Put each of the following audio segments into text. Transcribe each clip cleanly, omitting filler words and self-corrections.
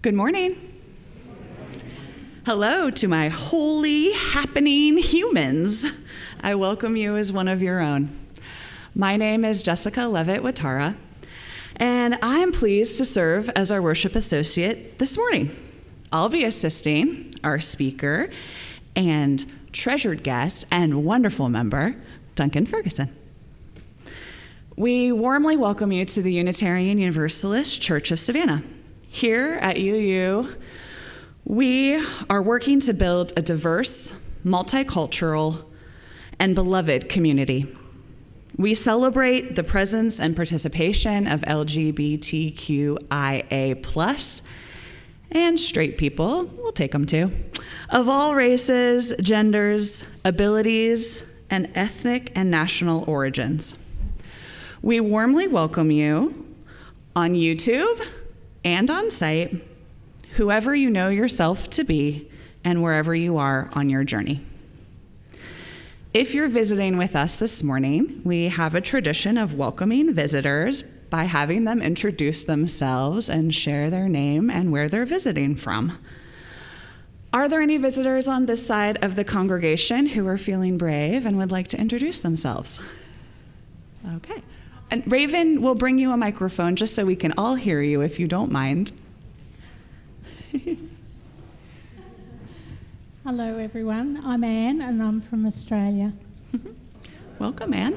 Good morning. Hello to my holy, happening humans. I welcome you as one of your own. My name is Jessica Levitt-Watara, and I am pleased to serve as our worship associate this morning. I'll be assisting our speaker and treasured guest and wonderful member, Duncan Ferguson. We warmly welcome you to the Unitarian Universalist Church of Savannah. Here at UU, we are working to build a diverse, multicultural, and beloved community. We celebrate the presence and participation of LGBTQIA+, and straight people, we'll take them too, of all races, genders, abilities, and ethnic and national origins. We warmly welcome you on YouTube and on site, whoever you know yourself to be, and wherever you are on your journey. If you're visiting with us this morning, we have a tradition of welcoming visitors by having them introduce themselves and share their name and where they're visiting from. Are there any visitors on this side of the congregation who are feeling brave and would like to introduce themselves? Okay. And Raven will bring you a microphone just so we can all hear you, if you don't mind. Hello, everyone. I'm Anne, and I'm from Australia. Welcome, Anne.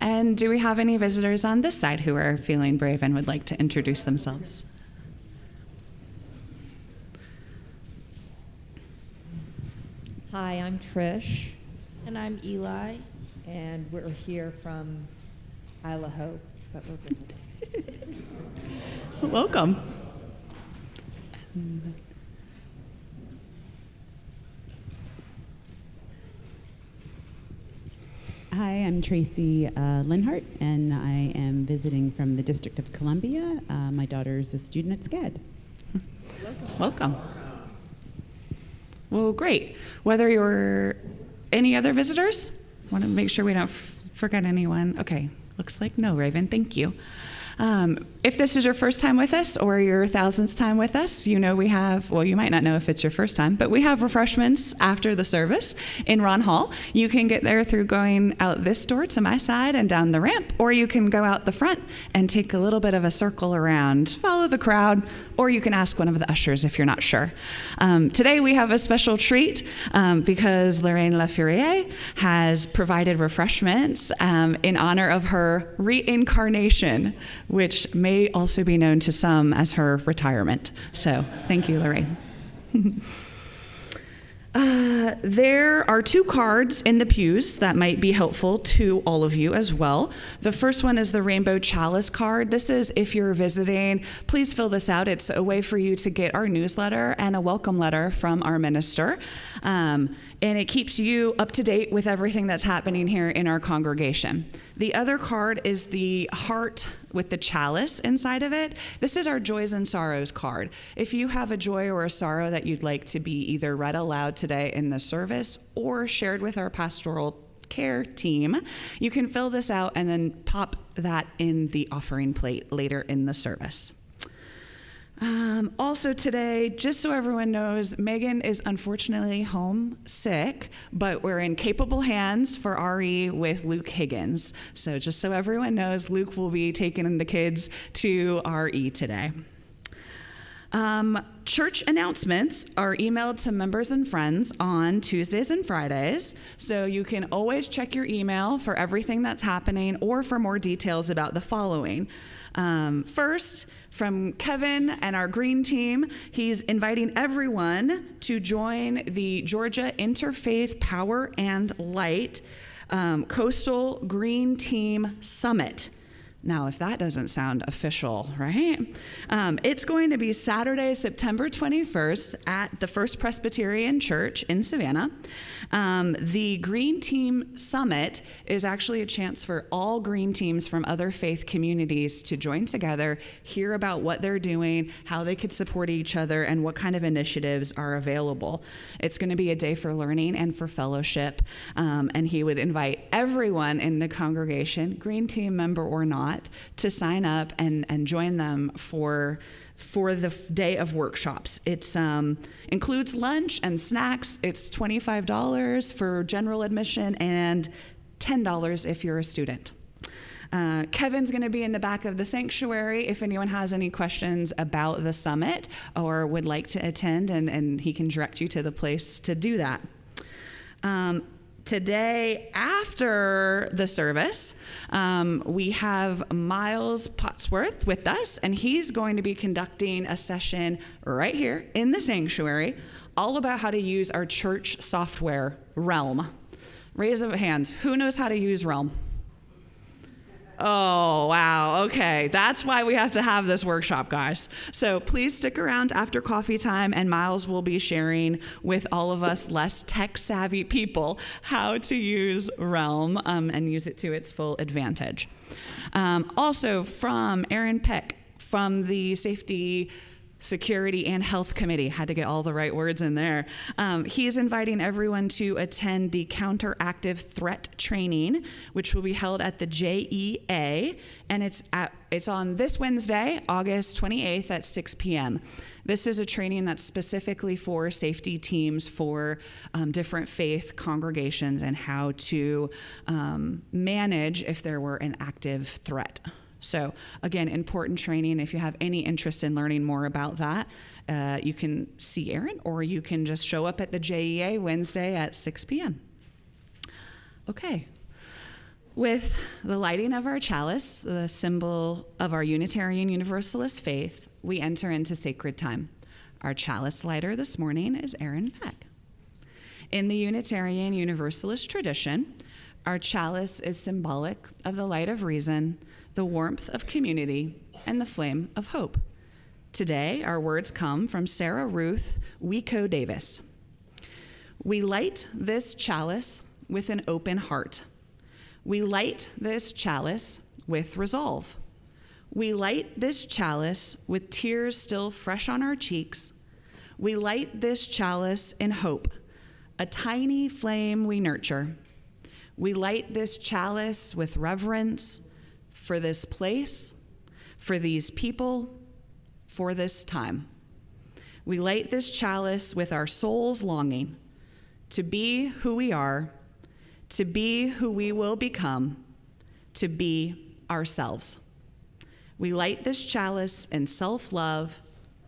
And do we have any visitors on this side who are feeling brave and would like to introduce themselves? Hi, I'm Trish. And I'm Eli. And we're here from Isla Hope, but we're visiting. Welcome. Hi, I'm Tracy Linhart, and I am visiting from the District of Columbia. My daughter is a student at SCAD. Welcome. Well, great. Whether you're any other visitors? Want to make sure we don't forget anyone. Okay, looks like no, Raven, thank you. If this is your first time with us or your 1000th time with us, you know we have, well, you might not know if it's your first time, but we have refreshments after the service in Ron Hall. You can get there through going out this door to my side and down the ramp, or you can go out the front and take a little bit of a circle around, follow the crowd, or you can ask one of the ushers if you're not sure. Today we have a special treat because Lorraine Lafourier has provided refreshments in honor of her reincarnation, which may also be known to some as her retirement. So thank you, Lorraine. There are 2 cards in the pews that might be helpful to all of you as well. The first one is the Rainbow Chalice card. This is if you're visiting, please fill this out. It's a way for you to get our newsletter and a welcome letter from our minister. And it keeps you up to date with everything that's happening here in our congregation. The other card is the heart with the chalice inside of it. This is our joys and sorrows card. If you have a joy or a sorrow that you'd like to be either read aloud today in the service or shared with our pastoral care team, you can fill this out and then pop that in the offering plate later in the service. Also today, just so everyone knows, Megan is unfortunately home sick, but we're in capable hands for RE with Luke Higgins. So just so everyone knows, Luke will be taking the kids to RE today. Church announcements are emailed to members and friends on Tuesdays and Fridays, so you can always check your email for everything that's happening or for more details about the following. First, from Kevin and our green team, he's inviting everyone to join the Georgia Interfaith Power and Light Coastal Green Team Summit. Now, if that doesn't sound official, right? It's going to be Saturday, September 21st at the First Presbyterian Church in Savannah. The Green Team Summit is actually a chance for all green teams from other faith communities to join together, hear about what they're doing, how they could support each other, and what kind of initiatives are available. It's going to be a day for learning and for fellowship, and he would invite everyone in the congregation, green team member or not, that to sign up and join them for the day of workshops. It's includes lunch and snacks. It's $25 for general admission and $10 if you're a student. Kevin's going to be in the back of the sanctuary if anyone has any questions about the summit or would like to attend, and he can direct you to the place to do that. Today, after the service, we have Miles Potsworth with us, and he's going to be conducting a session right here in the sanctuary all about how to use our church software, Realm. Raise of hands. Who knows how to use Realm? Oh, wow. Okay. That's why we have to have this workshop, guys. So please stick around after coffee time, and Miles will be sharing with all of us less tech-savvy people how to use Realm and use it to its full advantage. Also, from Aaron Peck from the Safety, Security, and Health Committee. Had to get all the right words in there. He's inviting everyone to attend the Counteractive Threat Training, which will be held at the JEA, and it's on this Wednesday, August 28th at 6 p.m. This is a training that's specifically for safety teams for different faith congregations and how to manage if there were an active threat. So again, important training. If you have any interest in learning more about that, you can see Aaron, or you can just show up at the JEA Wednesday at 6 p.m. Okay. With the lighting of our chalice, the symbol of our Unitarian Universalist faith, we enter into sacred time. Our chalice lighter this morning is Aaron Peck. In the Unitarian Universalist tradition, our chalice is symbolic of the light of reason, the warmth of community, and the flame of hope. Today, our words come from Sarah Ruth Wico Davis. We light this chalice with an open heart. We light this chalice with resolve. We light this chalice with tears still fresh on our cheeks. We light this chalice in hope, a tiny flame we nurture. We light this chalice with reverence for this place, for these people, for this time. We light this chalice with our soul's longing to be who we are, to be who we will become, to be ourselves. We light this chalice in self-love,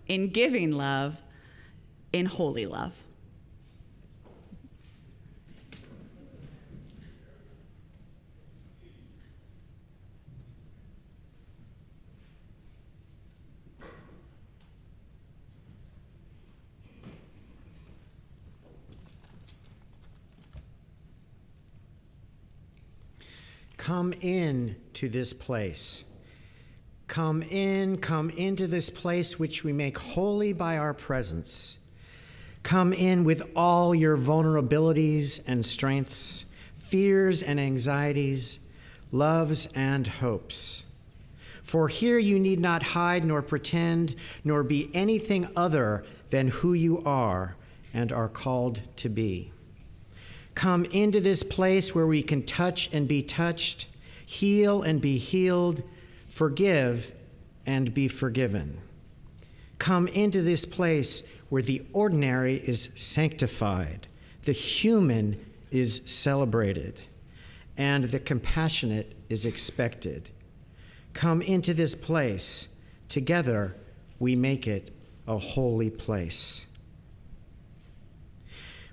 in giving love, in holy love. Come in to this place. Come into this place which we make holy by our presence. Come in with all your vulnerabilities and strengths, fears and anxieties, loves and hopes. For here you need not hide nor pretend, nor be anything other than who you are and are called to be. Come into this place where we can touch and be touched, heal and be healed, forgive and be forgiven. Come into this place where the ordinary is sanctified, the human is celebrated, and the compassionate is expected. Come into this place. Together, we make it a holy place.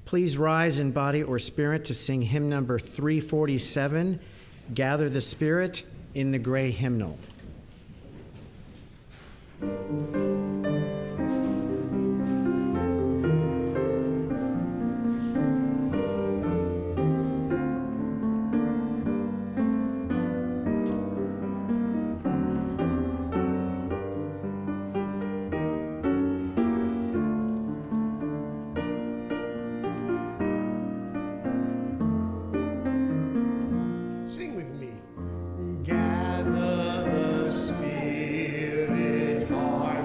Please rise in body or spirit to sing hymn number 347, Gather the Spirit, in the gray hymnal. Gather the Spirit, are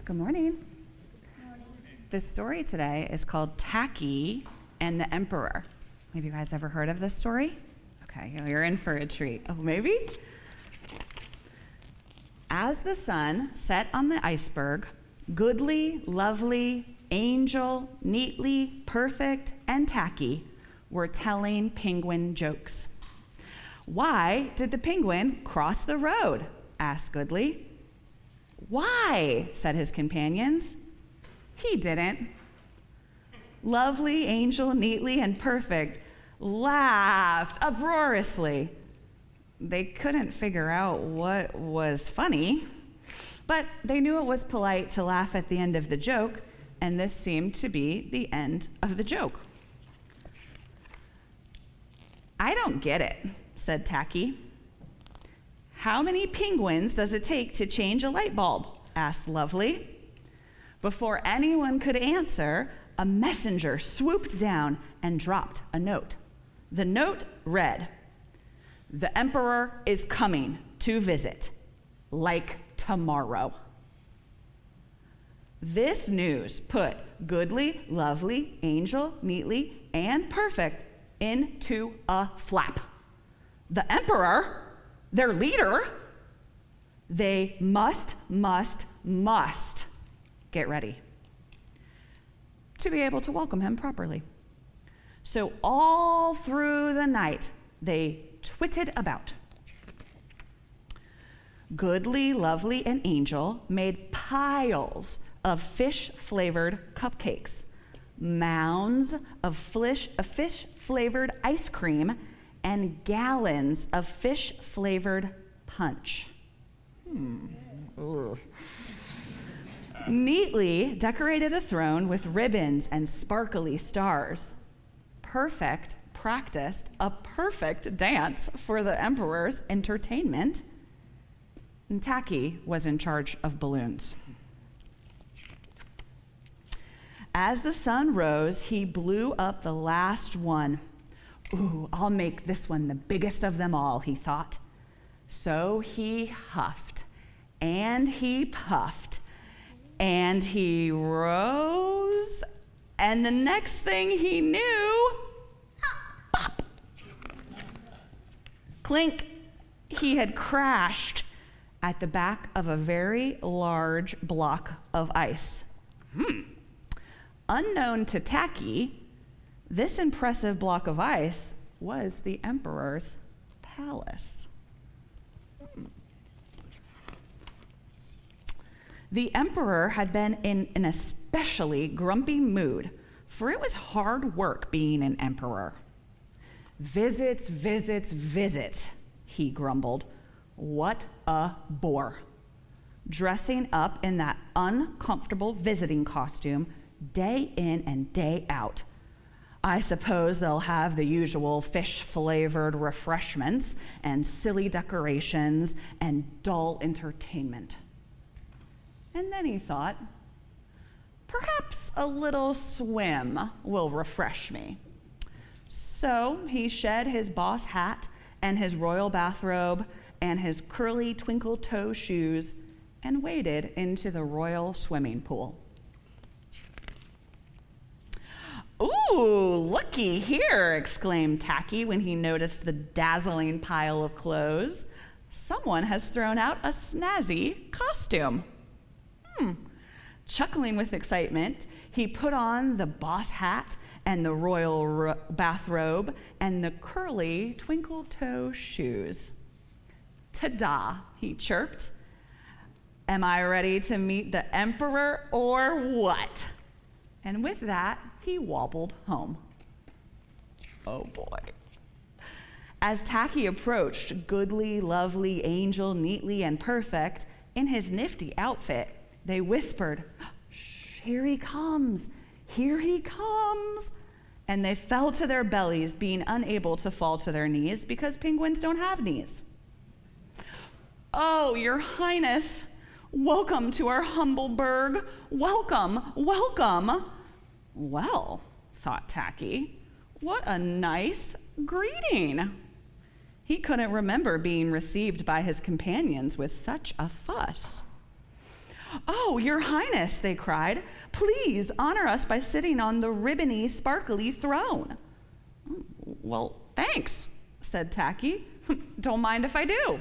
Good morning. The story today is called Tacky and the Emperor. Have you guys ever heard of this story? Okay, you're in for a treat. Oh, maybe? As the sun set on the iceberg, goodly, lovely, angel, neatly, perfect, and tacky were telling penguin jokes. Why did the penguin cross the road? Asked Goodly. Why? Said his companions. He didn't. Lovely, angel, neatly, and perfect laughed uproariously. They couldn't figure out what was funny, but they knew it was polite to laugh at the end of the joke, and this seemed to be the end of the joke. I don't get it, said Tacky. How many penguins does it take to change a light bulb? Asked Lovely. Before anyone could answer, a messenger swooped down and dropped a note. The note read, "The Emperor is coming to visit, like tomorrow." This news put Goodly, Lovely, Angel, Neatly, and Perfect into a flap. The Emperor, their leader, they must get ready to be able to welcome him properly. So all through the night, they twitted about. Goodly, Lovely, and Angel made piles of fish-flavored cupcakes, mounds of fish-flavored ice cream, and gallons of fish-flavored punch. Neatly decorated a throne with ribbons and sparkly stars. Perfect practiced a perfect dance for the Emperor's entertainment. And Tacky was in charge of balloons. As the sun rose, he blew up the last one. Ooh, I'll make this one the biggest of them all, he thought. So he huffed, and he puffed, and he rose, and the next thing he knew, pop, clink, he had crashed at the back of a very large block of ice. Unknown to Tacky, this impressive block of ice was the Emperor's palace. The Emperor had been in an especially grumpy mood, for it was hard work being an emperor. Visits, he grumbled. What a bore. Dressing up in that uncomfortable visiting costume day in and day out. I suppose they'll have the usual fish-flavored refreshments and silly decorations and dull entertainment. And then he thought, perhaps a little swim will refresh me. So he shed his boss hat and his royal bathrobe and his curly twinkle toe shoes and waded into the royal swimming pool. Ooh, looky here, exclaimed Tacky when he noticed the dazzling pile of clothes. Someone has thrown out a snazzy costume. Chuckling with excitement, he put on the boss hat and the royal bathrobe and the curly twinkle toe shoes. Ta-da, he chirped. Am I ready to meet the Emperor or what? And with that, he wobbled home. Oh boy. As Tacky approached Goodly, Lovely, Angel, Neatly, and Perfect in his nifty outfit, they whispered, "Shh, here he comes, here he comes." And they fell to their bellies, being unable to fall to their knees because penguins don't have knees. "Oh, your highness, welcome to our humble burg. Welcome, welcome." Well, thought Tacky, what a nice greeting. He couldn't remember being received by his companions with such a fuss. "Oh, Your Highness," they cried, "please honor us by sitting on the ribbony, sparkly throne." "Well, thanks," said Tacky. "Don't mind if I do."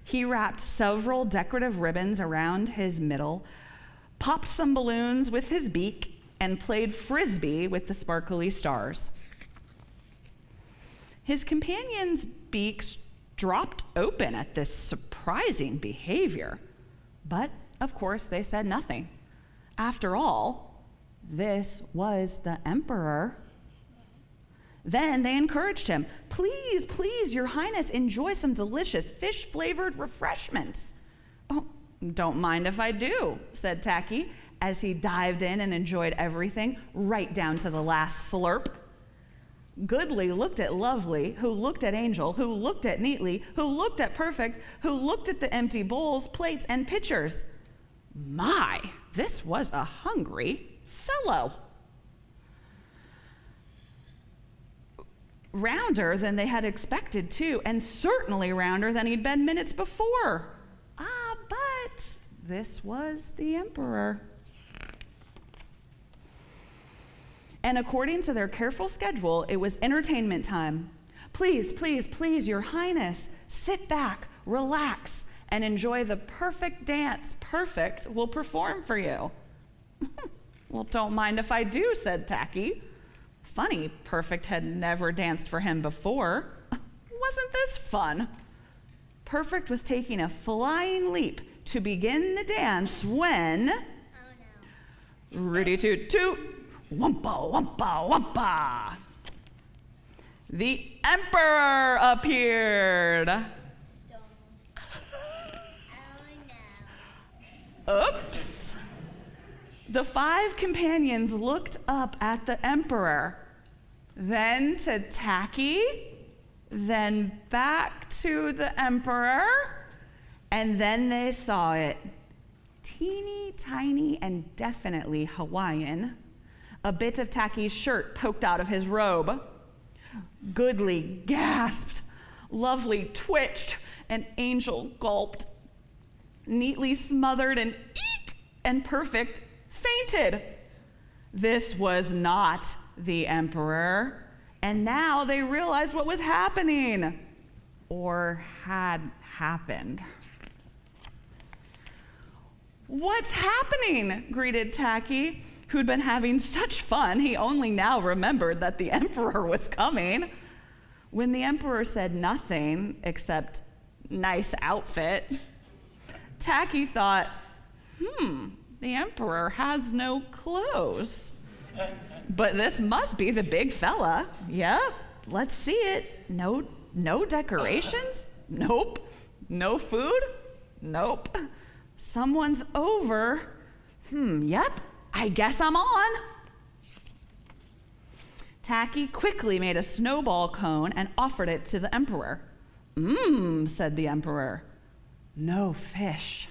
He wrapped several decorative ribbons around his middle, popped some balloons with his beak, and played frisbee with the sparkly stars. His companions' beaks dropped open at this surprising behavior, but of course they said nothing. After all, this was the emperor. Then they encouraged him. "Please, please, Your Highness, enjoy some delicious fish-flavored refreshments." "Oh, don't mind if I do," said Tacky, as he dived in and enjoyed everything, right down to the last slurp. Goodly looked at Lovely, who looked at Angel, who looked at Neatly, who looked at Perfect, who looked at the empty bowls, plates, and pitchers. My, this was a hungry fellow. Rounder than they had expected, too, and certainly rounder than he'd been minutes before. But this was the emperor. And according to their careful schedule, it was entertainment time. "Please, please, please, Your Highness, sit back, relax, and enjoy the perfect dance Perfect will perform for you." "Well, don't mind if I do," said Tacky. Funny, Perfect had never danced for him before. Wasn't this fun? Perfect was taking a flying leap to begin the dance when... Rudy toot toot, wumpa wumpa wumpa. The emperor appeared. Oops. The 5 companions looked up at the emperor, then to Tacky, then back to the emperor, and then they saw it. Teeny tiny and definitely Hawaiian. A bit of Tacky's shirt poked out of his robe. Goodly gasped. Lovely twitched, and Angel gulped. Neatly smothered and eek, and Perfect fainted. This was not the emperor, and now they realized what was happening, or had happened. "What's happening?" greeted Tacky, who'd been having such fun he only now remembered that the emperor was coming. When the emperor said nothing except "nice outfit," Tacky thought, the emperor has no clothes. But this must be the big fella. Yep, let's see it. No decorations? Nope. No food? Nope. Someone's over. Yep, I guess I'm on. Tacky quickly made a snowball cone and offered it to the emperor. Said the emperor. No fish.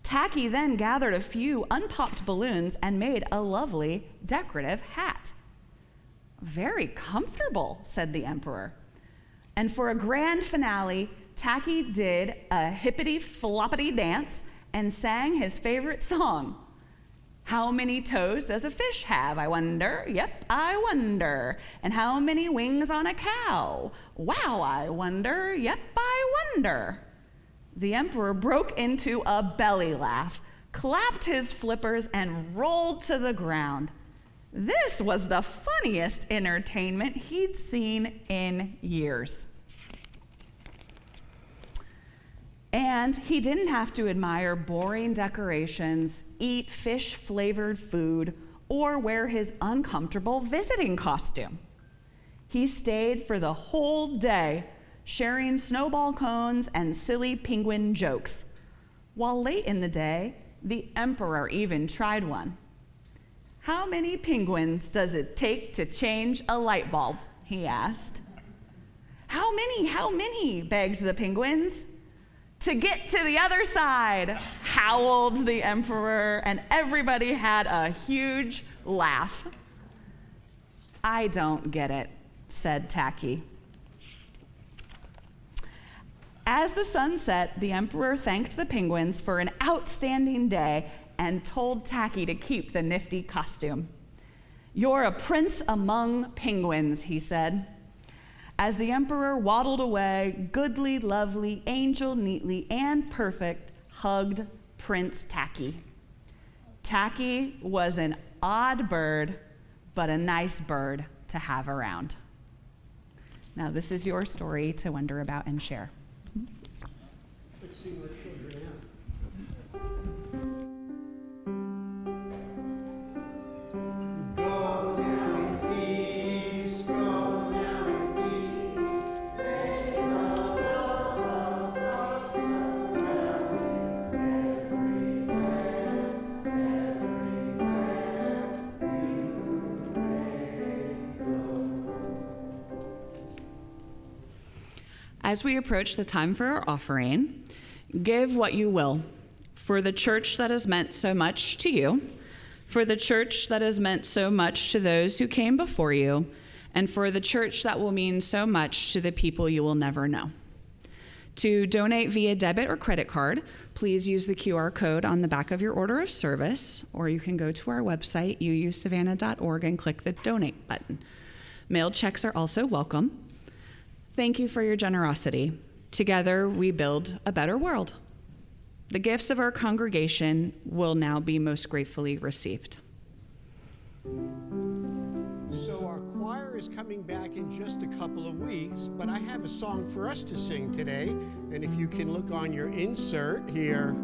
Tacky then gathered a few unpopped balloons and made a lovely decorative hat. Very comfortable, said the emperor. And for a grand finale, Tacky did a hippity-floppity dance and sang his favorite song. How many toes does a fish have, I wonder? Yep, I wonder. And how many wings on a cow? Wow, I wonder. Yep, I wonder. The emperor broke into a belly laugh, clapped his flippers, and rolled to the ground. This was the funniest entertainment he'd seen in years. And he didn't have to admire boring decorations, eat fish-flavored food, or wear his uncomfortable visiting costume. He stayed for the whole day, sharing snowball cones and silly penguin jokes. While late in the day, the emperor even tried one. How many penguins does it take to change a light bulb? He asked. How many, begged the penguins. To get to the other side, howled the emperor, and everybody had a huge laugh. I don't get it, said Tacky. As the sun set, the emperor thanked the penguins for an outstanding day and told Tacky to keep the nifty costume. "You're a prince among penguins," he said. As the emperor waddled away, goodly, lovely, angel, neatly, and perfect, hugged Prince Tacky. Tacky was an odd bird, but a nice bird to have around. Now, this is your story to wonder about and share. Let's see what children have. Go now in peace, go now in peace. May the love of God surround you everywhere, everywhere you may go. As we approach the time for our offering, give what you will for the church that has meant so much to you, for the church that has meant so much to those who came before you, and for the church that will mean so much to the people you will never know. To donate via debit or credit card, please use the QR code on the back of your order of service, or you can go to our website, uusavannah.org, and click the donate button. Mailed checks are also welcome. Thank you for your generosity. Together, we build a better world. The gifts of our congregation will now be most gratefully received. So our choir is coming back in just a couple of weeks, but I have a song for us to sing today. And if you can look on your insert here,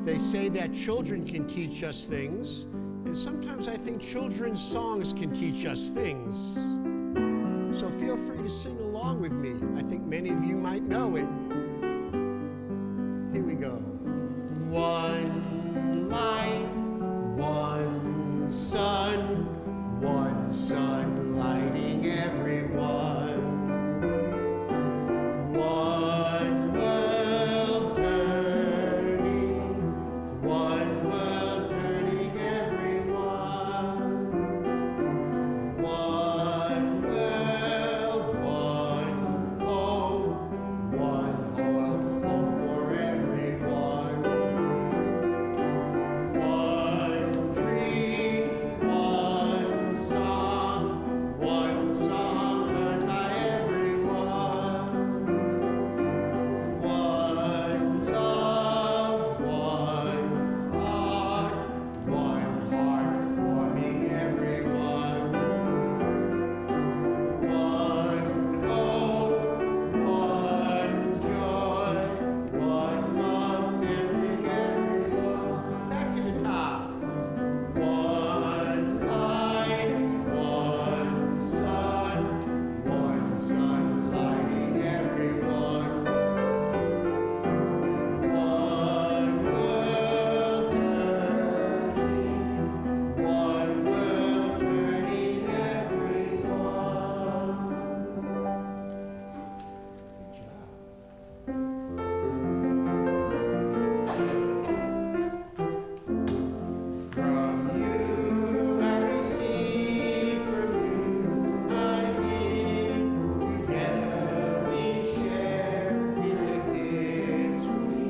they say that children can teach us things. And sometimes I think children's songs can teach us things. So feel free to sing along with me. I think many of you might know it. Here we go. One light, one sun lighting everyone. One world turning everyone. One world, one hope for everyone. One dream, one song heard by everyone. One love, one heart warming everyone. One hope, one joy, one love filling everyone. Back to the top. One light, one sun lighting everyone. One world turning everyone. Good job. From you I receive, from you I give. Together we share in the gifts we.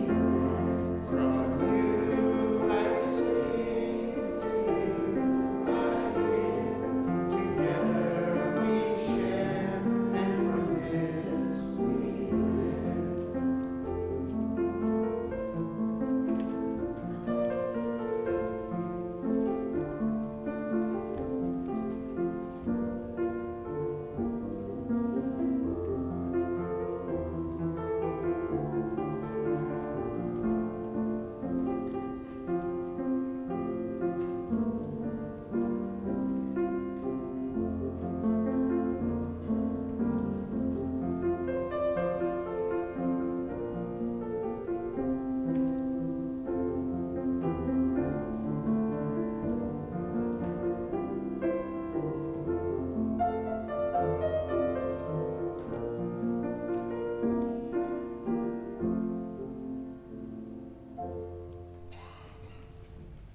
From you I receive, from you I give. Together we share, and from this we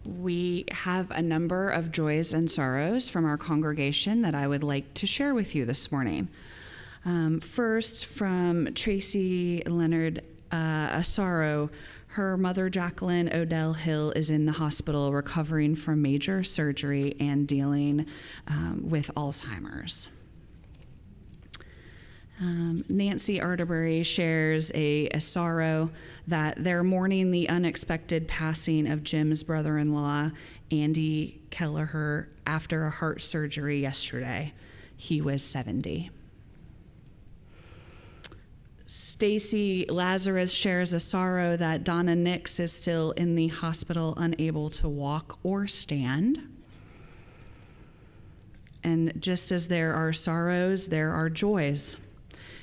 We have a number of joys and sorrows from our congregation that I would like to share with you this morning. First, from Tracy Leonard, a sorrow. Her mother, Jacqueline Odell Hill, is in the hospital recovering from major surgery and dealing with Alzheimer's. Nancy Arterbury shares a sorrow that they're mourning the unexpected passing of Jim's brother-in-law, Andy Kelleher, after a heart surgery yesterday. He was 70. Stacy Lazarus shares a sorrow that Donna Nix is still in the hospital, unable to walk or stand. And just as there are sorrows, there are joys.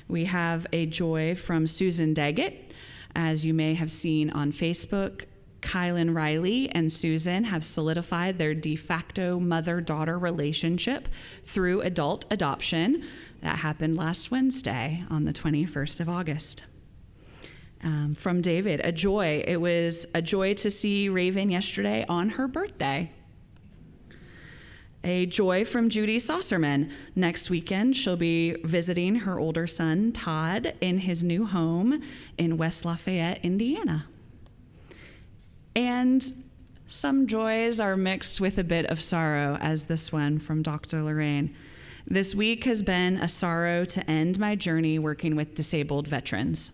We have a joy from Susan Daggett. As you may have seen on Facebook, Kylan Riley and Susan have solidified their de facto mother-daughter relationship through adult adoption. That happened last Wednesday on the 21st of August. From David, a joy. It was a joy to see Raven yesterday on her birthday. A joy from Judy Saucerman. Next weekend, she'll be visiting her older son, Todd, in his new home in West Lafayette, Indiana. And some joys are mixed with a bit of sorrow, as this one from Dr. Lorraine. This week has been a sorrow to end my journey working with disabled veterans,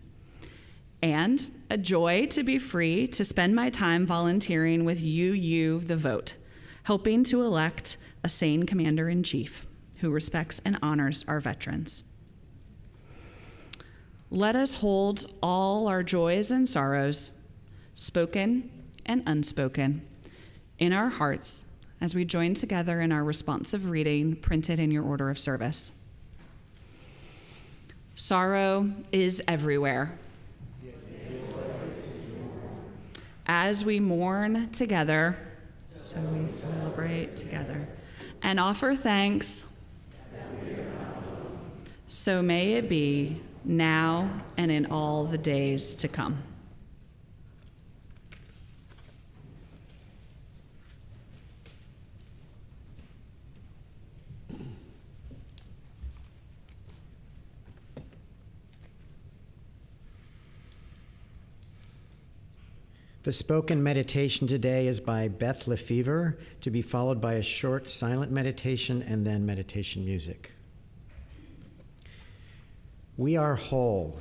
and a joy to be free to spend my time volunteering with UU the Vote, helping to elect a sane commander-in-chief who respects and honors our veterans. Let us hold all our joys and sorrows, spoken and unspoken, in our hearts as we join together in our responsive reading printed in your order of service. Sorrow is everywhere. As we mourn together, so we celebrate together and offer thanks, so may it be now and in all the days to come. The spoken meditation today is by Beth Lefevre, to be followed by a short silent meditation and then meditation music. We are whole.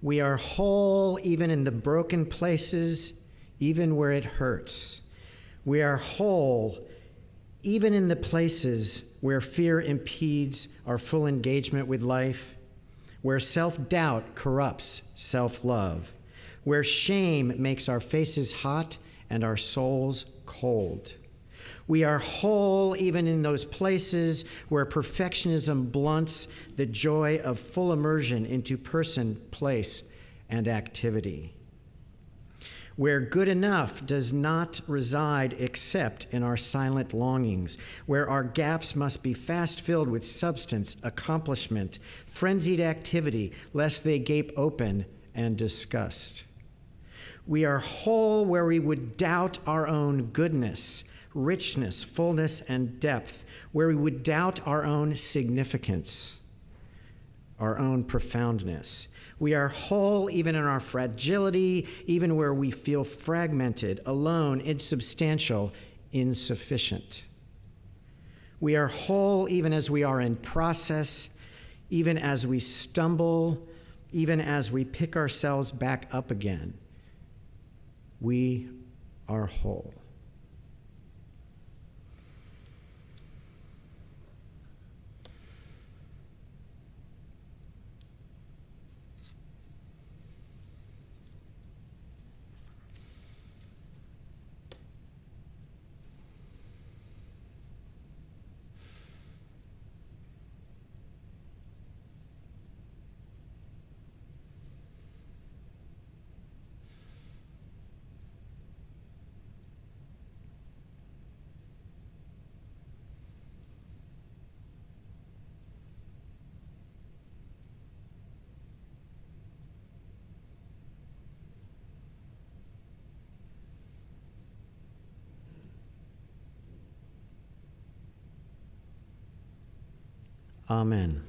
We are whole even in the broken places, even where it hurts. We are whole even in the places where fear impedes our full engagement with life, where self-doubt corrupts self-love, where shame makes our faces hot and our souls cold. We are whole even in those places where perfectionism blunts the joy of full immersion into person, place, and activity. Where good enough does not reside except in our silent longings, where our gaps must be fast filled with substance, accomplishment, frenzied activity, lest they gape open and disgust. We are whole where we would doubt our own goodness, richness, fullness, and depth, where we would doubt our own significance, our own profoundness. We are whole even in our fragility, even where we feel fragmented, alone, insubstantial, insufficient. We are whole even as we are in process, even as we stumble, even as we pick ourselves back up again. We are whole. Amen.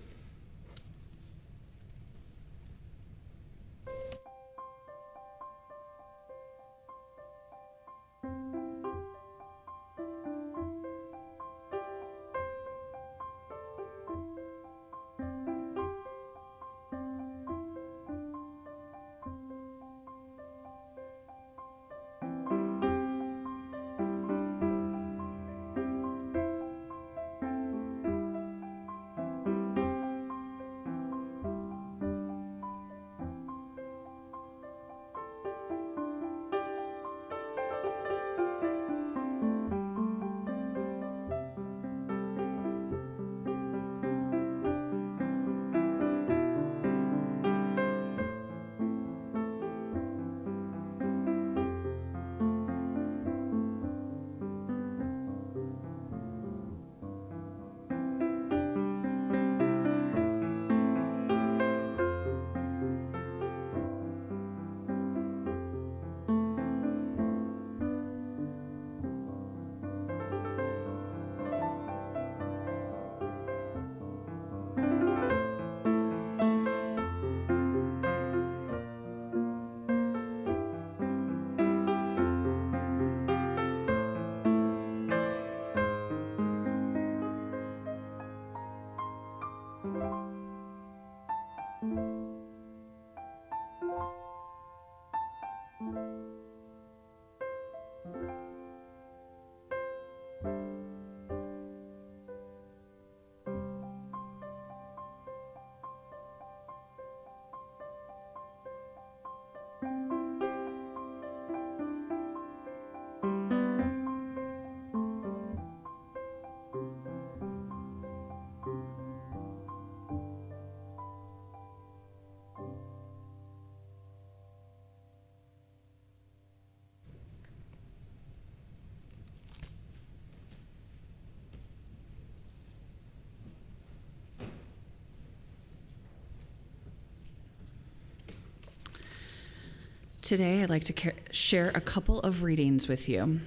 Today, I'd like to share a couple of readings with you.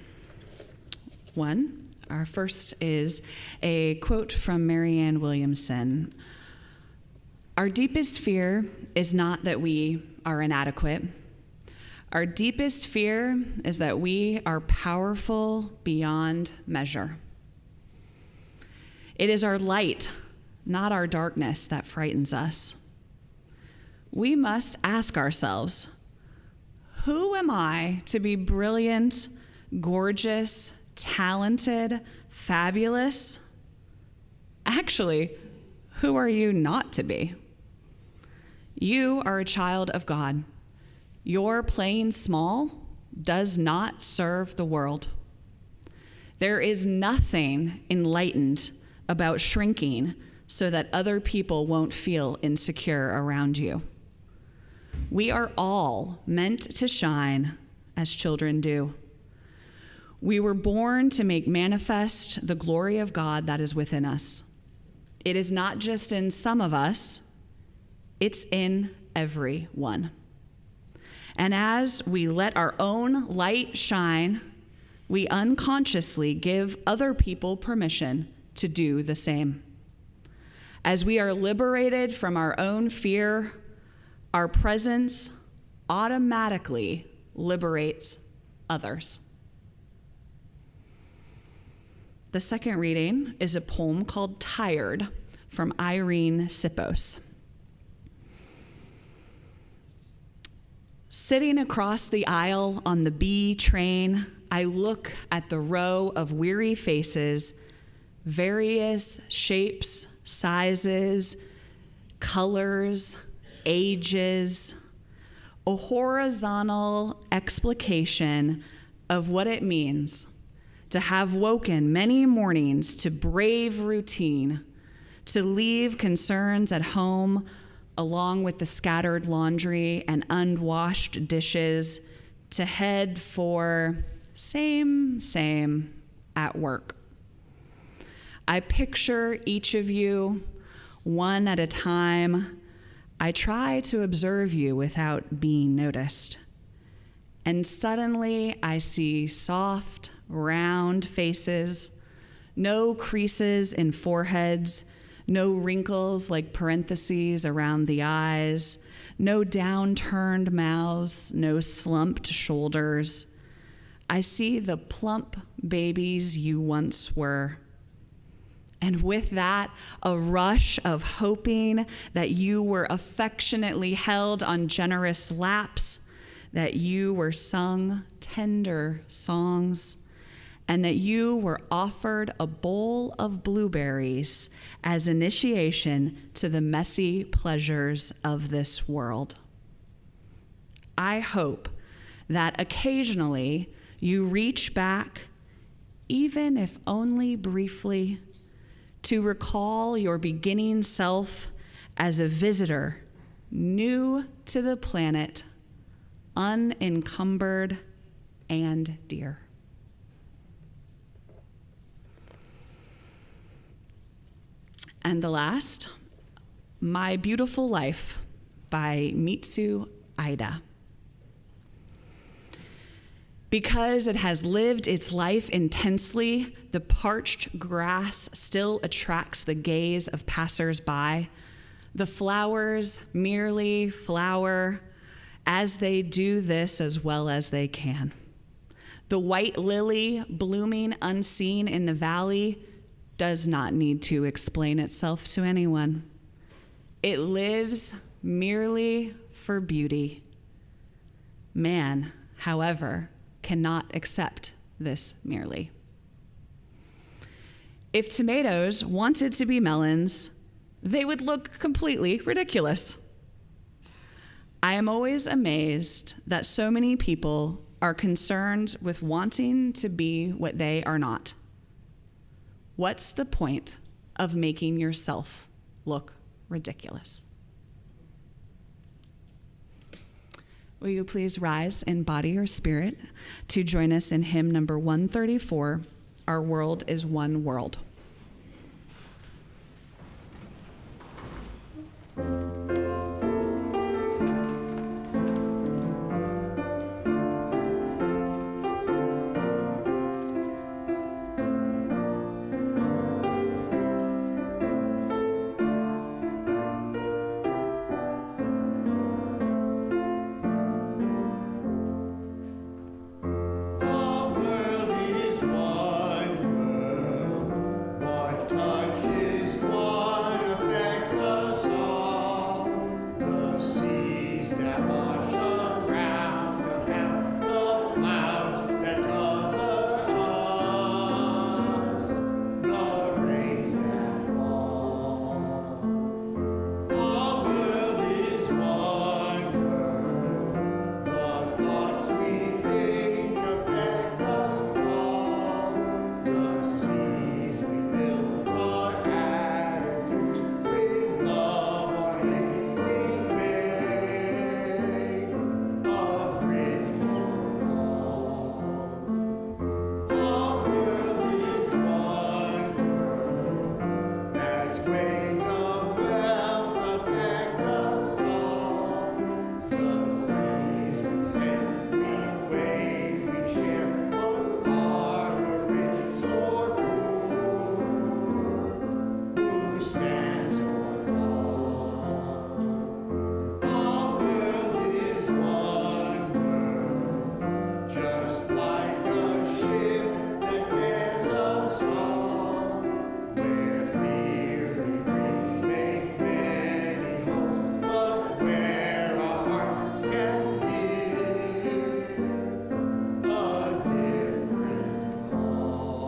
One, our first is a quote from Marianne Williamson. Our deepest fear is not that we are inadequate. Our deepest fear is that we are powerful beyond measure. It is our light, not our darkness, that frightens us. We must ask ourselves, who am I to be brilliant, gorgeous, talented, fabulous? Actually, who are you not to be? You are a child of God. Your playing small does not serve the world. There is nothing enlightened about shrinking so that other people won't feel insecure around you. We are all meant to shine as children do. We were born to make manifest the glory of God that is within us. It is not just in some of us, it's in everyone. And as we let our own light shine, we unconsciously give other people permission to do the same. As we are liberated from our own fear, our presence automatically liberates others. The second reading is a poem called Tired from Irene Sippos. Sitting across the aisle on the B train, I look at the row of weary faces, various shapes, sizes, colors, ages, a horizontal explication of what it means to have woken many mornings to brave routine, to leave concerns at home along with the scattered laundry and unwashed dishes, to head for same at work. I picture each of you one at a time. I try to observe you without being noticed. And suddenly I see soft, round faces, no creases in foreheads, no wrinkles like parentheses around the eyes, no downturned mouths, no slumped shoulders. I see the plump babies you once were. And with that, a rush of hoping that you were affectionately held on generous laps, that you were sung tender songs, and that you were offered a bowl of blueberries as initiation to the messy pleasures of this world. I hope that occasionally you reach back, even if only briefly, to recall your beginning self as a visitor, new to the planet, unencumbered and dear. And the last, My Beautiful Life by Mitsu Aida. Because it has lived its life intensely, the parched grass still attracts the gaze of passers-by. The flowers merely flower as they do this as well as they can. The white lily blooming unseen in the valley does not need to explain itself to anyone. It lives merely for beauty. Man, however, cannot accept this merely. If tomatoes wanted to be melons, they would look completely ridiculous. I am always amazed that so many people are concerned with wanting to be what they are not. What's the point of making yourself look ridiculous? Will you please rise in body or spirit to join us in hymn number 134, Our World is One World. clouds that cover us, the rains that fall. Our world is one world. The thoughts we think affect us all. The seas we build our attitudes with love or hate we make. A bridge for all. Our world is one world. As waves of wealth affect us all. The seas we send, we wave, we share. What are the rich or poor? Who stands or falls? Our world is one world, just like a ship that bears us all. Where fear we bring, make many hopes, but where our hearts can hear a different call.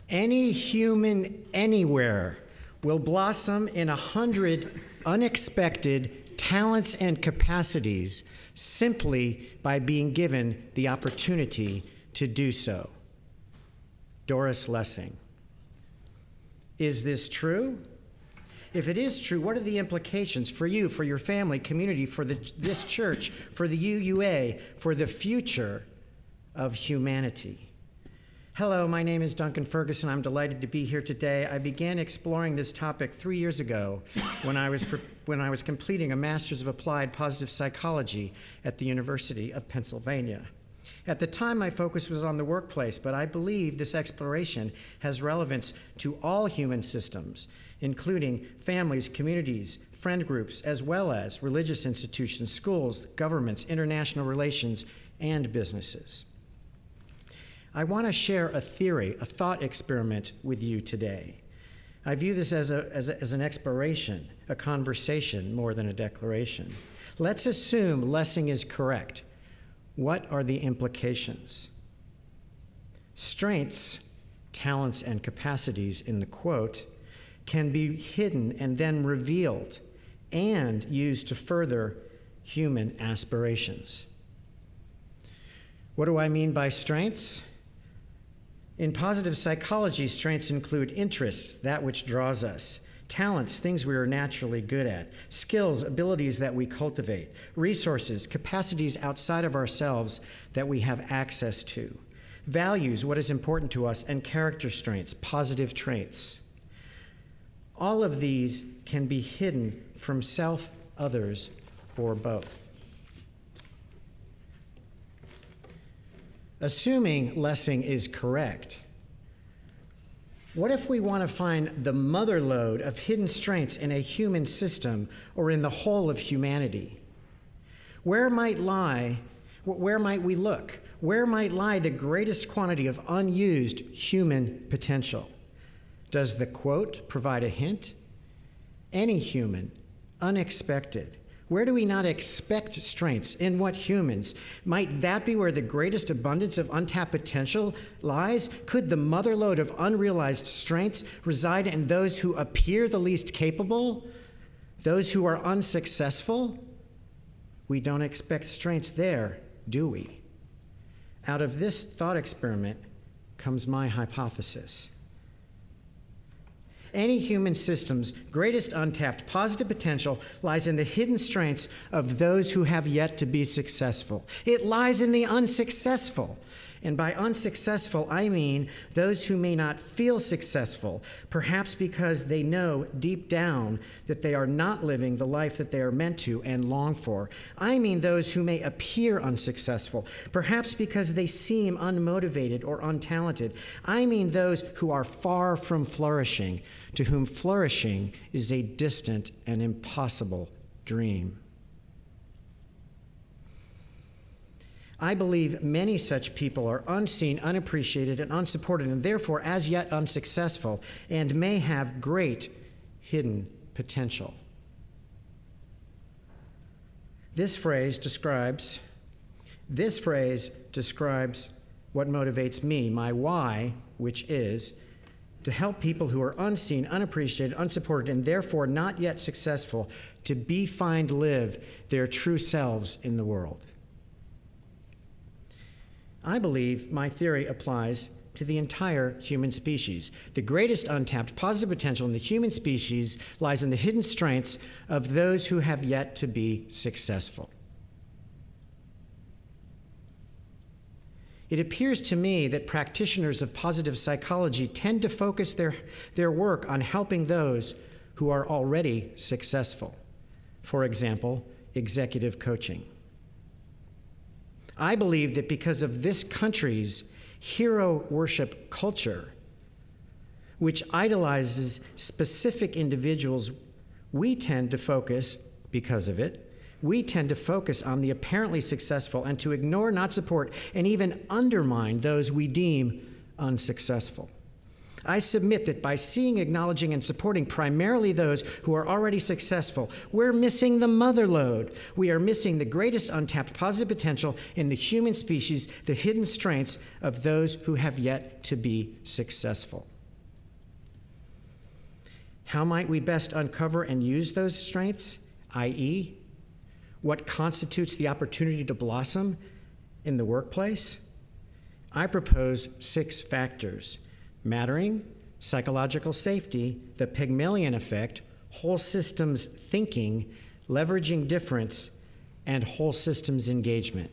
Any human anywhere will blossom in 100 unexpected talents and capacities simply by being given the opportunity to do so. Doris Lessing. Is this true? If it is true, what are the implications for you, for your family, community, for this church, for the UUA, for the future of humanity? Hello, my name is Duncan Ferguson. I'm delighted to be here today. I began exploring this topic 3 years ago when I was completing a Master's of Applied Positive Psychology at the University of Pennsylvania. At the time, my focus was on the workplace, but I believe this exploration has relevance to all human systems, including families, communities, friend groups, as well as religious institutions, schools, governments, international relations, and businesses. I want to share a theory, a thought experiment with you today. I view this as an exploration, a conversation more than a declaration. Let's assume Lessing is correct. What are the implications? Strengths, talents, and capacities in the quote can be hidden and then revealed and used to further human aspirations. What do I mean by strengths? In positive psychology, strengths include interests, that which draws us, talents, things we are naturally good at, skills, abilities that we cultivate, resources, capacities outside of ourselves that we have access to, values, what is important to us, and character strengths, positive traits. All of these can be hidden from self, others, or both. Assuming Lessing is correct, what if we want to find the mother lode of hidden strengths in a human system or in the whole of humanity? Where might we look? Where might lie the greatest quantity of unused human potential? Does the quote provide a hint? Any human, unexpected. Where do we not expect strengths? In what humans? Might that be where the greatest abundance of untapped potential lies? Could the mother lode of unrealized strengths reside in those who appear the least capable? Those who are unsuccessful? We don't expect strengths there, do we? Out of this thought experiment comes my hypothesis. Any human system's greatest untapped positive potential lies in the hidden strengths of those who have yet to be successful. It lies in the unsuccessful. And by unsuccessful, I mean those who may not feel successful, perhaps because they know deep down that they are not living the life that they are meant to and long for. I mean those who may appear unsuccessful, perhaps because they seem unmotivated or untalented. I mean those who are far from flourishing, to whom flourishing is a distant and impossible dream. I believe many such people are unseen, unappreciated, and unsupported, and therefore as yet unsuccessful, and may have great hidden potential. This phrase describes what motivates me, my why, which is to help people who are unseen, unappreciated, unsupported, and therefore not yet successful to be, find, live their true selves in the world. I believe my theory applies to the entire human species. The greatest untapped positive potential in the human species lies in the hidden strengths of those who have yet to be successful. It appears to me that practitioners of positive psychology tend to focus their work on helping those who are already successful. For example, executive coaching. I believe that because of this country's hero worship culture, which idolizes specific individuals, we tend to focus, because of it, we tend to focus on the apparently successful and to ignore, not support, and even undermine those we deem unsuccessful. I submit that by seeing, acknowledging, and supporting primarily those who are already successful, we're missing the mother lode. We are missing the greatest untapped positive potential in the human species, the hidden strengths of those who have yet to be successful. How might we best uncover and use those strengths, i.e., what constitutes the opportunity to blossom in the workplace? I propose 6 factors: mattering, psychological safety, the Pygmalion effect, whole systems thinking, leveraging difference, and whole systems engagement.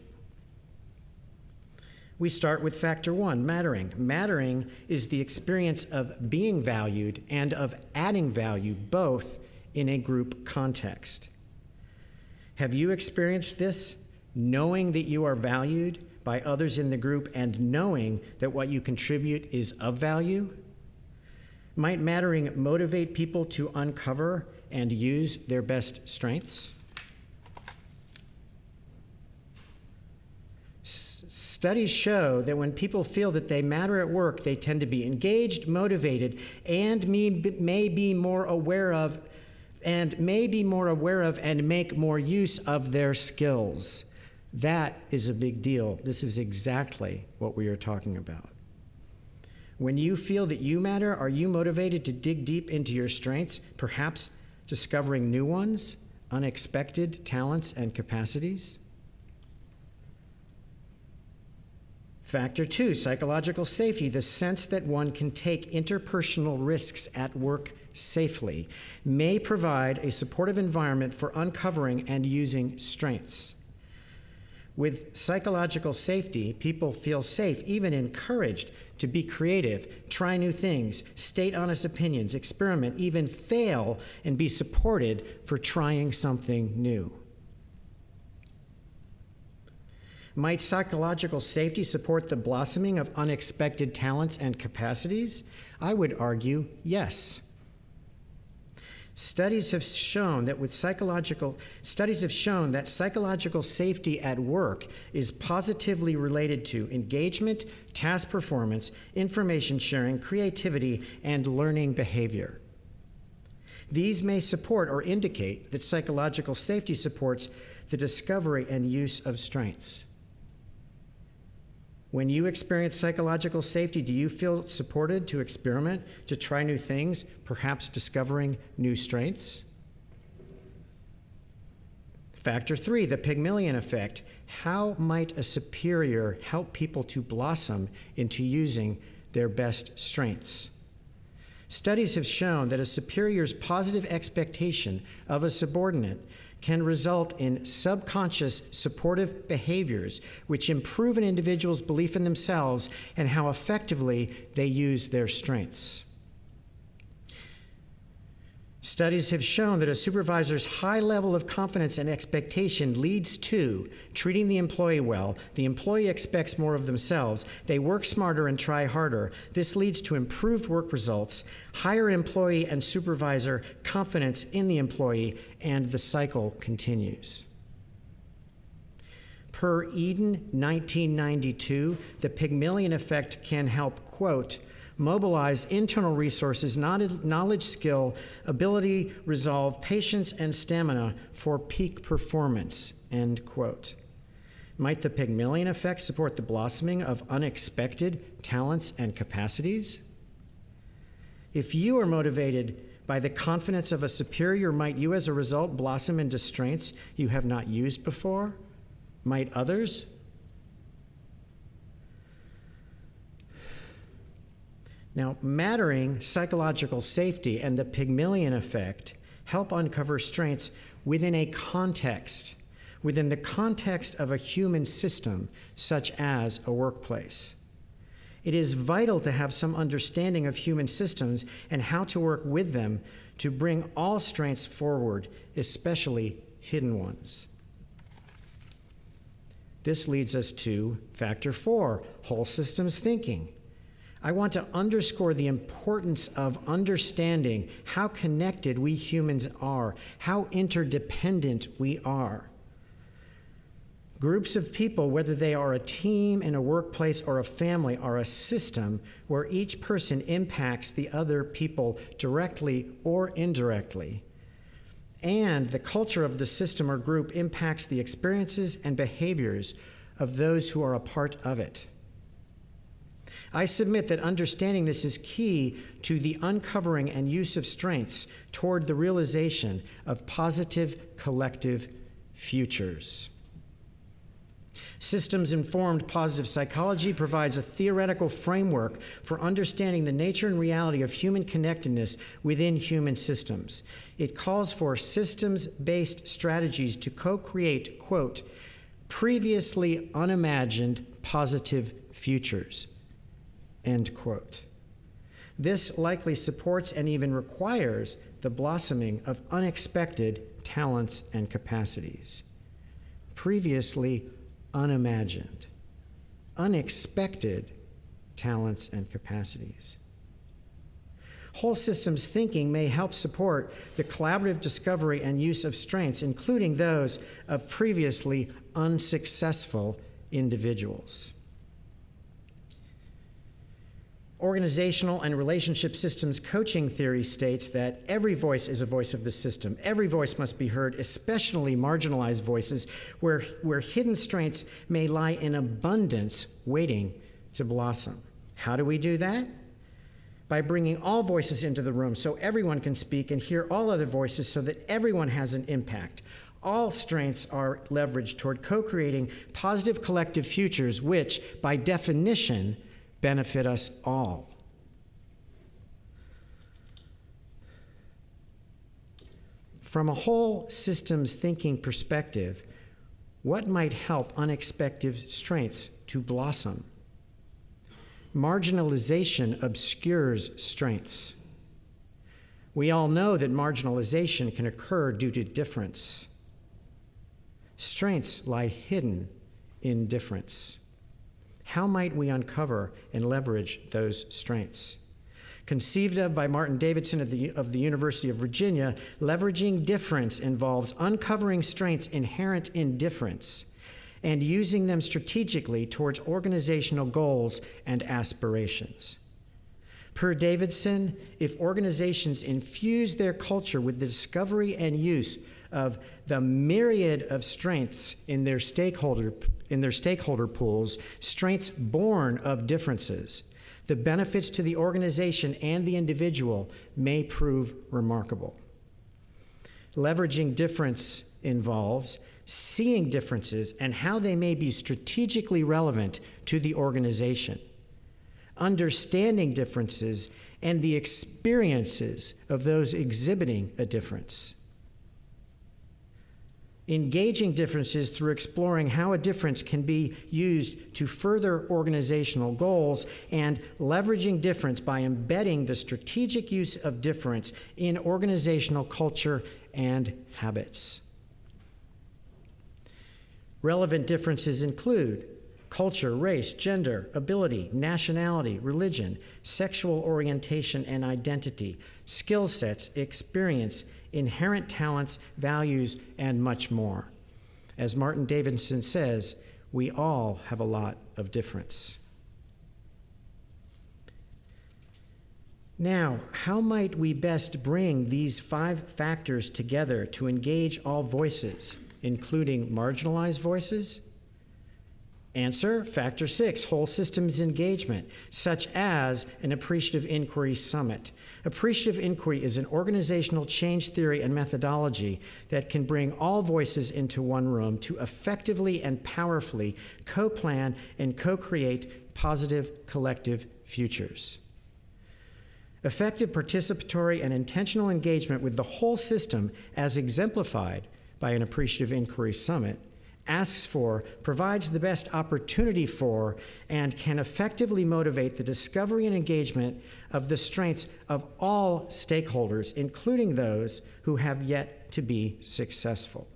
We start with factor 1, mattering. Mattering is the experience of being valued and of adding value, both in a group context. Have you experienced this, knowing that you are valued by others in the group and knowing that what you contribute is of value? Might mattering motivate people to uncover and use their best strengths? Studies show that when people feel that they matter at work, they tend to be engaged, motivated, and may be more aware of and make more use of their skills. That is a big deal. This is exactly what we are talking about. When you feel that you matter, are you motivated to dig deep into your strengths, perhaps discovering new ones, unexpected talents and capacities? Factor 2, psychological safety, the sense that one can take interpersonal risks at work safely, may provide a supportive environment for uncovering and using strengths. With psychological safety, people feel safe, even encouraged to be creative, try new things, state honest opinions, experiment, even fail, and be supported for trying something new. Might psychological safety support the blossoming of unexpected talents and capacities? I would argue yes. Studies have shown that psychological safety at work is positively related to engagement, task performance, information sharing, creativity, and learning behavior. These may support or indicate that psychological safety supports the discovery and use of strengths. When you experience psychological safety, do you feel supported to experiment, to try new things, perhaps discovering new strengths? Factor 3, the Pygmalion effect. How might a superior help people to blossom into using their best strengths? Studies have shown that a superior's positive expectation of a subordinate can result in subconscious supportive behaviors which improve an individual's belief in themselves and how effectively they use their strengths. Studies have shown that a supervisor's high level of confidence and expectation leads to treating the employee well. The employee expects more of themselves. They work smarter and try harder. This leads to improved work results, higher employee and supervisor confidence in the employee, and the cycle continues. Per Eden 1992, the Pygmalion effect can help, quote, mobilize internal resources, knowledge, skill, ability, resolve, patience, and stamina for peak performance, end quote. Might the Pygmalion effect support the blossoming of unexpected talents and capacities? If you are motivated by the confidence of a superior, might you as a result blossom into strengths you have not used before? Might others? Now, mattering psychological safety and the Pygmalion effect help uncover strengths within a context, within the context of a human system, such as a workplace. It is vital to have some understanding of human systems and how to work with them to bring all strengths forward, especially hidden ones. This leads us to factor 4, whole systems thinking. I want to underscore the importance of understanding how connected we humans are, how interdependent we are. Groups of people, whether they are a team in a workplace or a family, are a system where each person impacts the other people directly or indirectly. And the culture of the system or group impacts the experiences and behaviors of those who are a part of it. I submit that understanding this is key to the uncovering and use of strengths toward the realization of positive collective futures. Systems-informed positive psychology provides a theoretical framework for understanding the nature and reality of human connectedness within human systems. It calls for systems-based strategies to co-create, quote, previously unimagined positive futures, end quote. This likely supports and even requires the blossoming of unexpected talents and capacities. Previously unimagined, unexpected talents and capacities. Whole systems thinking may help support the collaborative discovery and use of strengths, including those of previously unsuccessful individuals. Organizational and relationship systems coaching theory states that every voice is a voice of the system. Every voice must be heard, especially marginalized voices, where hidden strengths may lie in abundance waiting to blossom. How do we do that? By bringing all voices into the room so everyone can speak and hear all other voices so that everyone has an impact. All strengths are leveraged toward co-creating positive collective futures, which, by definition, benefit us all. From a whole systems thinking perspective, what might help unexpected strengths to blossom? Marginalization obscures strengths. We all know that marginalization can occur due to difference. Strengths lie hidden in difference. How might we uncover and leverage those strengths? Conceived of by Martin Davidson of the University of Virginia, leveraging difference involves uncovering strengths inherent in difference and using them strategically towards organizational goals and aspirations. Per Davidson, if organizations infuse their culture with the discovery and use of the myriad of strengths in their stakeholder pools, strengths born of differences, the benefits to the organization and the individual may prove remarkable. Leveraging difference involves seeing differences and how they may be strategically relevant to the organization, understanding differences and the experiences of those exhibiting a difference. Engaging differences through exploring how a difference can be used to further organizational goals, and leveraging difference by embedding the strategic use of difference in organizational culture and habits. Relevant differences include culture, race, gender, ability, nationality, religion, sexual orientation and identity, skill sets, experience, inherent talents, values, and much more. As Martin Davidson says, we all have a lot of difference. Now, how might we best bring these 5 factors together to engage all voices, including marginalized voices? Answer, factor 6, whole systems engagement, such as an appreciative inquiry summit. Appreciative inquiry is an organizational change theory and methodology that can bring all voices into one room to effectively and powerfully co-plan and co-create positive collective futures. Effective participatory and intentional engagement with the whole system, as exemplified by an appreciative inquiry summit, asks for, provides the best opportunity for, and can effectively motivate the discovery and engagement of the strengths of all stakeholders, including those who have yet to be successful.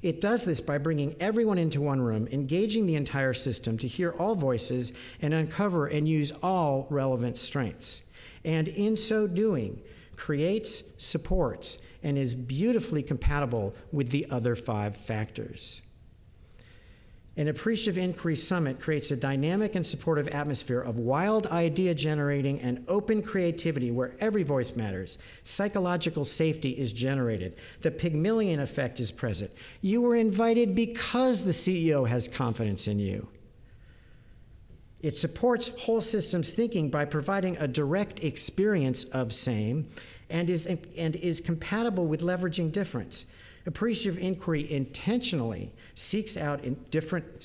It does this by bringing everyone into one room, engaging the entire system to hear all voices and uncover and use all relevant strengths. And in so doing, creates, supports, and is beautifully compatible with the other 5 factors. An appreciative inquiry summit creates a dynamic and supportive atmosphere of wild idea generating and open creativity where every voice matters. Psychological safety is generated. The Pygmalion effect is present. You were invited because the CEO has confidence in you. It supports whole systems thinking by providing a direct experience of same and is compatible with leveraging difference. Appreciative inquiry intentionally seeks out different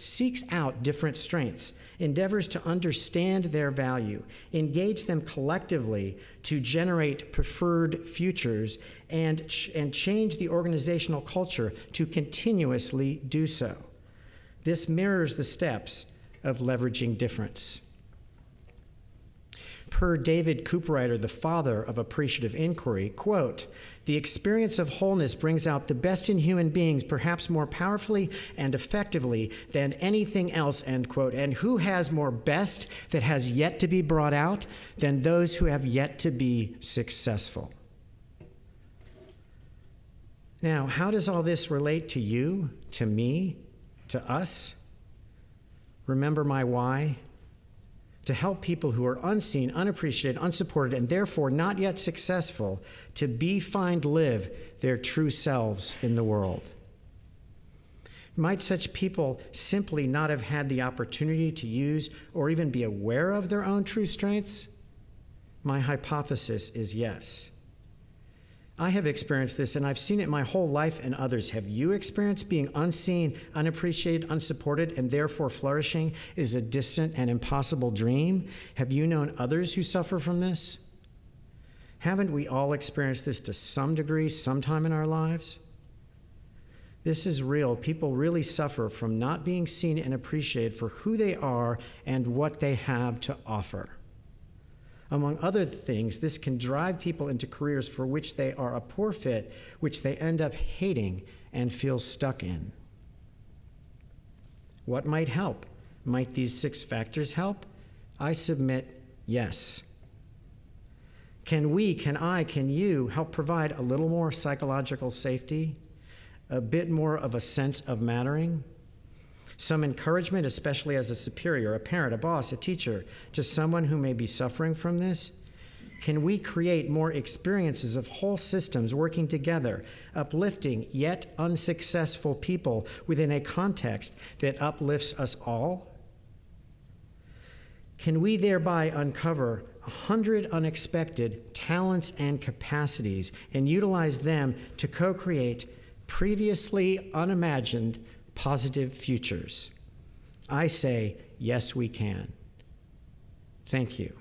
strengths, endeavors to understand their value, engage them collectively to generate preferred futures, and change the organizational culture to continuously do so. This mirrors the steps of leveraging difference. Per David Cooperrider, the father of appreciative inquiry, quote, "The experience of wholeness brings out the best in human beings perhaps more powerfully and effectively than anything else," end quote. And who has more best that has yet to be brought out than those who have yet to be successful? Now, how does all this relate to you, to me, to us? Remember my why? To help people who are unseen, unappreciated, unsupported, and therefore not yet successful to be, find, live their true selves in the world. Might such people simply not have had the opportunity to use or even be aware of their own true strengths? My hypothesis is yes. I have experienced this, and I've seen it my whole life and others. Have you experienced being unseen, unappreciated, unsupported, and therefore flourishing is a distant and impossible dream? Have you known others who suffer from this? Haven't we all experienced this to some degree sometime in our lives? This is real. People really suffer from not being seen and appreciated for who they are and what they have to offer. Among other things, this can drive people into careers for which they are a poor fit, which they end up hating and feel stuck in. What might help? Might these 6 factors help? I submit yes. Can we, can I, can you help provide a little more psychological safety? A bit more of a sense of mattering? Some encouragement, especially as a superior, a parent, a boss, a teacher, to someone who may be suffering from this? Can we create more experiences of whole systems working together, uplifting yet unsuccessful people within a context that uplifts us all? Can we thereby uncover 100 unexpected talents and capacities and utilize them to co-create previously unimagined positive futures? I say, yes, we can. Thank you.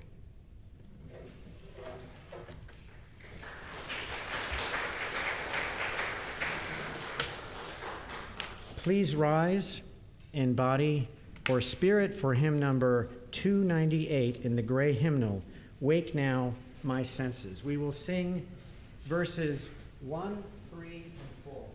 Please rise in body or spirit for hymn number 298 in the gray hymnal, Wake Now My Senses. We will sing verses 1, 3, and 4.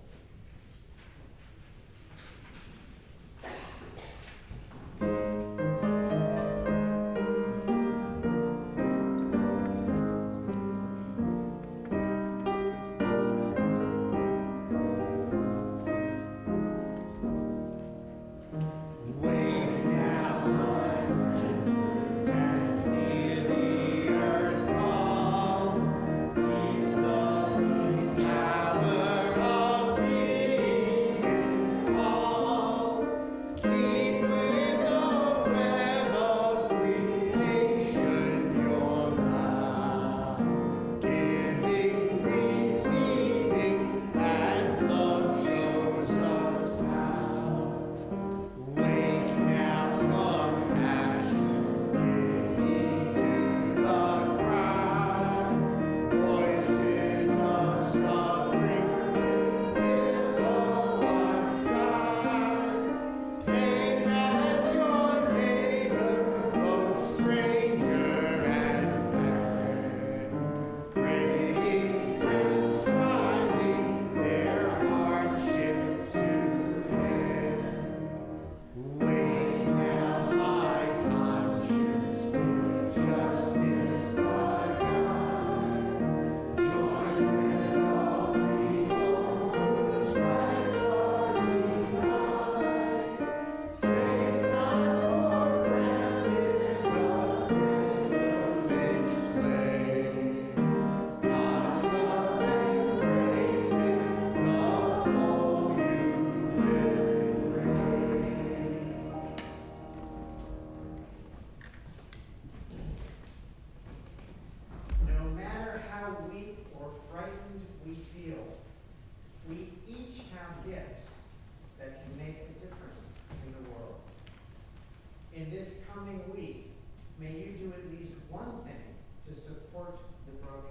In this coming week, may you do at least one thing to support the broken,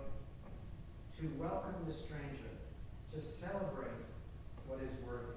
to welcome the stranger, to celebrate what is worthy.